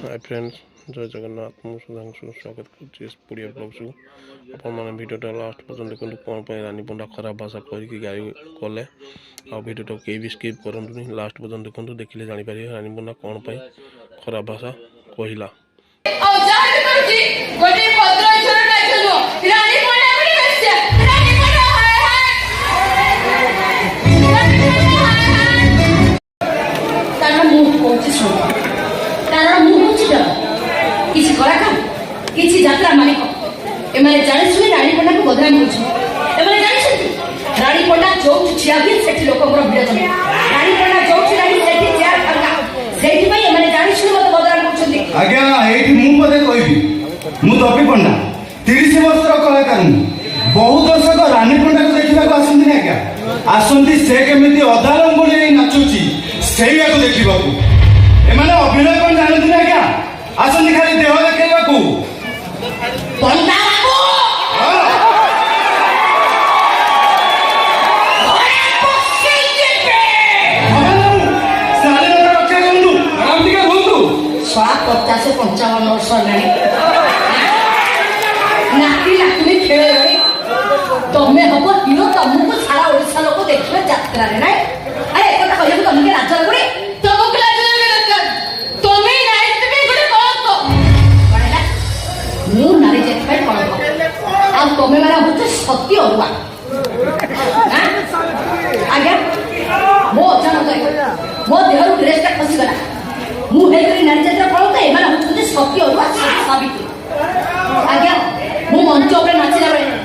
Hi friends, जय जगन्नाथ। मुझे सुधांशु स्वागत करुच्ची ब्लॉग को। आपने भिडियोटा लास्ट पर्यटन देखो कौन पर रानी पंडा खराब भाषा करके गाड़ी कले भिडियो कई भी स्किप करनी लास्ट पर्यटन देखो देखिले जापर रानी पंडा कौन पर खराब भाषा कहला। किसी कलाकार किसी यात्रा मालिक एमाने जाने सुने रानी पंडा को बदनाम करछु एमाने जानि छथि रानी पंडा चौक छिया भी सेठी लोकଙ୍କର ଭିଡ଼ जमे रानी पंडा चौक रानी सेठी चेयर फंगा सेठी भाई एमाने जानि सुने मत बदनाम करछथि। आज्ञा एठी मु पदे कहबी मु दपी पंडा 30 वर्षर कलाकार बहुत दर्शक रानी पंडा को देखिबा को आसंती नै आज्ञा आसंती से केमिति अदालंबोली नाचुची सेया को देखिबा को एमाने अभिनय कोन जानथि नै आज्ञा आसंती खाली देह देखैबा को पंडा बाबू सात 50-55 वर्ष नाती नातुनी खेल तमें हम हिरो तुमको सारा ओडिशा लोक देखिए यात्रा रे ना अरे एक कथा कहले तुमके राजा गुडी तुमको लाज लगे दरकार तमे नाइट पे गुडी कौन तो पड़ेला मु नारी जेत पे कौन आ तमे मारा होते सत्य हुआ आगे मो अचानक मो देहरु ड्रेस टा खसी गला मु हे करी नारी जेत कौन तो एमाना होते सत्य हुआ साबित आगे मु मंच ऊपर नाचिला बेले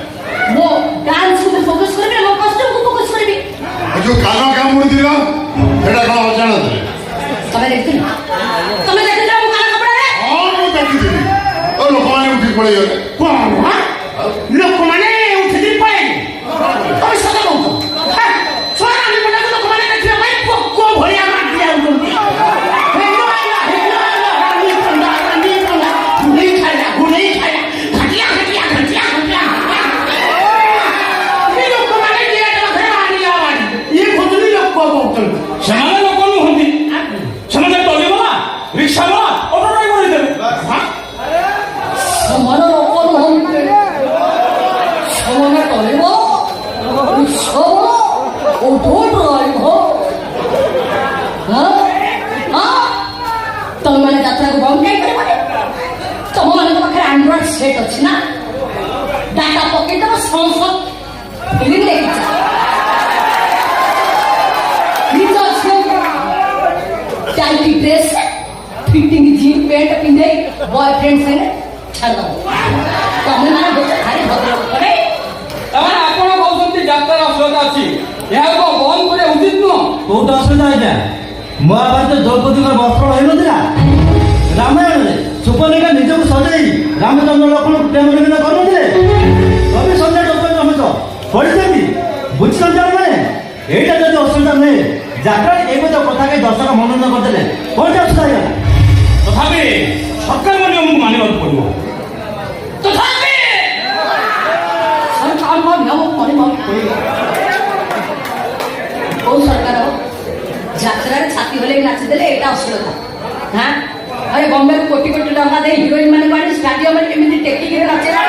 मो डांस को फोकस करबे मो कस्टम को फोकस करबे जो कानो काम मुड़ दिलो एटा का अजानत रे तमे देखि मु काला कपड़ा रे हां मु देखि दिली ओ लोक माने उठी पड़े गले कोन लोक माने उठी पड़े तमे सदा कहू सोना नि बडा लोक माने देखि भाई पक्को भलिया मार दिया उठी ସେମାନେ ଲୋକ ନୁହନ୍ତି ସେମାନେ ଟଲିବାଲା ରିକ୍ସାବାଲା ଅଟୋ ଡ୍ରାଇଭର ହେଇଥିବେ ସେମାନେ ଲୋକ ନୁହନ୍ତି ସେମାନେ ଟଲିବାଲା ରିକ୍ସାବାଲା ଅଟୋ ଡ୍ରାଇଭର ତମେମାନେ ଯାତ୍ରାକୁ ବନ୍ଦ କାଇଁ କରିବନି ତମମାନଙ୍କ ପାଖରେ ଆଣ୍ଡ୍ରଏଡ ସେଟ୍ ଅଛି ନା ଡାଟା ପକେଇଦବ ସଂସଦ ଫିଲ୍ମ ଦେଖିଛ टाइटी ड्रेस फिटिंग जीन पैंट पिंधे बॉयफ्रेंड से छाड़ दो तमे माने बेटा खाली भद्र करे तमाने आपण कहउछंती यात्रा असुविधा अछि ଏହା को बंद करे उचित न କୋଉଟା ଅସୁବିଧା ହେଇଟା ମହାଭାରତ ଦ୍ରୌପଦୀଙ୍କ ବସ୍ତ୍ର ହୋଇନଥିଲା ରାମାୟଣରେ ସୁପର୍ଣ୍ଣିକା ନିଜକୁ ସଜେଇ ରାମଚନ୍ଦ୍ର ଲକ୍ଷ୍ମଣଙ୍କୁ ପ୍ରେମ ନିବେଦନ କରୁନଥିଲେ ତମେ ସନ୍ଧ୍ୟା ଡକ୍ଟର ତମେ ତ ପଢିଛନ୍ତି ବୁଝିଛନ୍ତି ମାନେ ଏଇଟା ଯଦି ଅସୁବିଧା ନୁହେଁ ଯାତ୍ରାରେ ଏଇ ମଧ୍ୟ କଥା କହି ଦର୍ଶକ ମନୋରଞ୍ଜନ କରିଦେଲେ କଣଟା ଅସୁବିଧା ହେଇଗଲା ତଥାପି ସରକାରଙ୍କ ନିୟମକୁ ମାନିବାକୁ ପଡ଼ିବ ତଥାପି ସରକାରଙ୍କ ନିୟମକୁ ମାନିବାକୁ ପଡ଼ିବ କୋଉ ସରକାର ଯାତ୍ରାରେ ଛାତି ହଲେଇ ନାଚିଦେଲେ ଏଇଟା ଅସୁବିଧା ହଁ ଆରେ ବମ୍ବେରୁ କୋଟି କୋଟି ଟଙ୍କା ଦେଇ ହିରୋଇନ୍ ମାନେ ଆଣି ଷ୍ଟାଡିୟମରେ କେମିତି ଟେକିକି ନାଚିଲା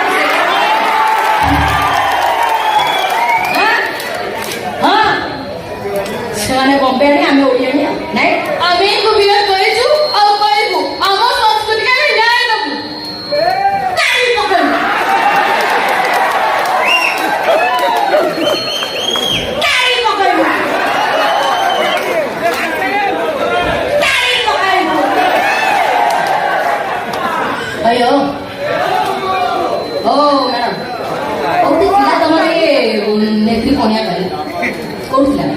ସେମାନେ ବମ୍ବେ ଆଣି ଆମେ ଓଡ଼ିଆ ଆଣି ନାଇଁ ଆମେ ବିରୋଧ କରିଛୁ ଆଉ କହିବୁ ଆମ ସଂସ୍କୃତିକୁ ଆମେ ନ୍ୟାୟ ଦେବୁ କାହିଁ ପକେଇବୁ କାହିଁ ପକେଇବୁ କାହିଁ ପକେଇବୁ अयो ओ मैडम कोठी थिला तमर ए नेत्री कोनिया करे कोठी थिला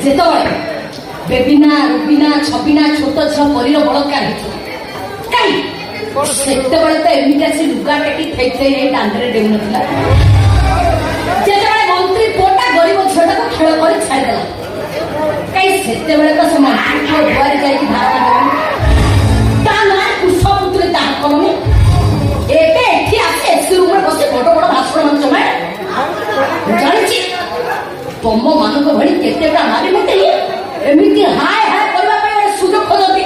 जेतबळे बेबिना रुबिना छबिना छोट छ परीर बळकार काई सेतबळे त एमिटा से लुगा टेकी थै थै ए डांडरे देउ नथिला जेतबळे मंत्री पोटा गरीब छोटा को खेळ करी छाड़ देला काई सेतबळे त से मंत्री को दुआरी जाई की धारा देला ता ना कुसपुत्र ता कोनी एटे एठी आसे एसी रूम रे बसे बड़ बड़ भाषण मंच में जानिछि तम मानक भली केतेटा नारी मते एमिति हाय हाय करबा पे सुजोग खोजती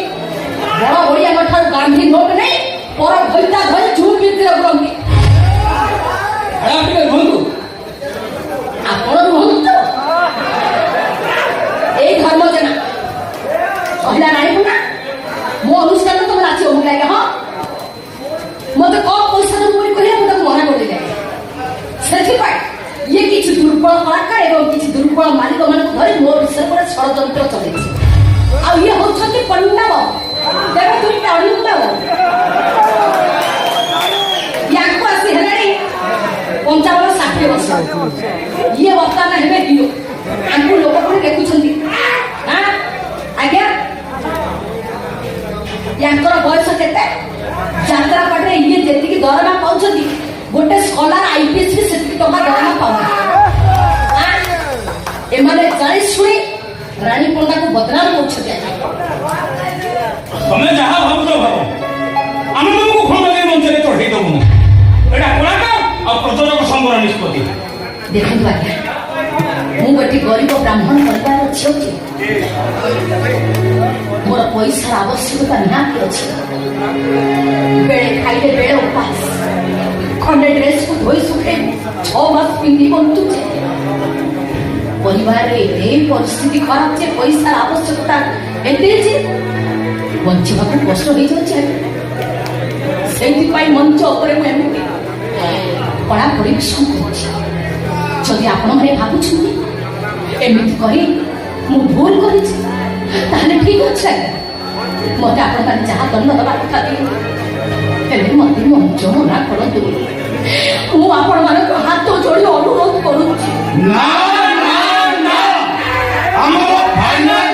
ଦୁର୍ବଳ ମାଲିକମାନଙ୍କୁ ଧରି ମୋ ବିଷୟରେ ଗୋଟେ ଷଡ଼ଯନ୍ତ୍ର ଚଲେଇଛି। ଆଉ ଇଏ ହଉଛନ୍ତି ପଣ୍ଡାବ, ତେବେ ଦୁଇଟା ଅଣ୍ଡାବ। ୟାଙ୍କୁ ଆସି ହେଲାଣି 55-60 ବର୍ଷ। ଇଏ ବର୍ତ୍ତମାନ ହେବେ ହିରୋ। ଆଙ୍କୁ ଲୋକ ପୁଣି ଦେଖୁଛନ୍ତି। ଆଜ୍ଞା ୟାଙ୍କର ବୟସ କେତେ? ଯାତ୍ରା ପାଟରେ ଇଏ ଯେତିକି ଦରମା ପାଉଛନ୍ତି ଗୋଟେ ସ୍କଲାର IPS ବି ସେତିକି ଟଙ୍କା ଦରମା ପାଉନାହାନ୍ତି। ଏମାନେ ଜାଣି ଶୁଣି ରାଣୀ ପଣ୍ଡାକୁ ବଦନାମ କରୁଛନ୍ତି। ତମେ ଯାହା ଭାବୁଛ ଭାବ, ଆମେ ତମକୁ ଖଣ୍ଡଗିରି ମଞ୍ଚରେ ଚଢ଼େଇ ଦେବୁନି। ଏଇଟା କଳାକାର ଆଉ ପ୍ରଯୋଜକ ସଂଘର ନିଷ୍ପତ୍ତି। ଦେଖନ୍ତୁ ଆଜ୍ଞା, ମୁଁ ଗୋଟେ ଗରିବ ବ୍ରାହ୍ମଣ ପରିବାର ଝିଅ ଅଛି। ମୋର ପଇସାର ଆବଶ୍ୟକତା ନିହାତି ଅଛି। ବେଳେ ଖାଇଲେ ବେଳେ ଉପାସ, ଖଣ୍ଡେ ଡ୍ରେସକୁ ଧୋଇ ଶୁଖେଇ 6 ମାସ ପିନ୍ଧି ବଞ୍ଚୁଛେ। ପରିବାରରେ ଏତେ ପରିସ୍ଥିତି ଖରାପ ଯେ ପଇସାର ଆବଶ୍ୟକତା ଏତେ ଯେ ବଞ୍ଚିବାକୁ କଷ୍ଟ ହେଇଯାଉଛି। ସେଇଥିପାଇଁ ମଞ୍ଚ ଉପରେ ମୁଁ ଏମିତି କଳା ପରିବେଷଣ କରୁଛି। ଯଦି ଆପଣମାନେ ଭାବୁଛନ୍ତି ଏମିତି କରି ମୁଁ ଭୁଲ କରିଛି ତାହେଲେ ଠିକ ଅଛି ଆଜ୍ଞା, ମତେ ଆପଣମାନେ ଯାହା ଦଣ୍ଡ ଦେବା କଥା ଦିଅନ୍ତୁ, ହେଲେ ମତେ ମଞ୍ଚ ମନା କରନ୍ତୁ। ମୁଁ ଆପଣମାନଙ୍କୁ ହାତ ଯୋଡ଼ି ଅନୁରୋଧ କରୁଛି। ନା ନା ନା ଆମର ଫାଇନାଲ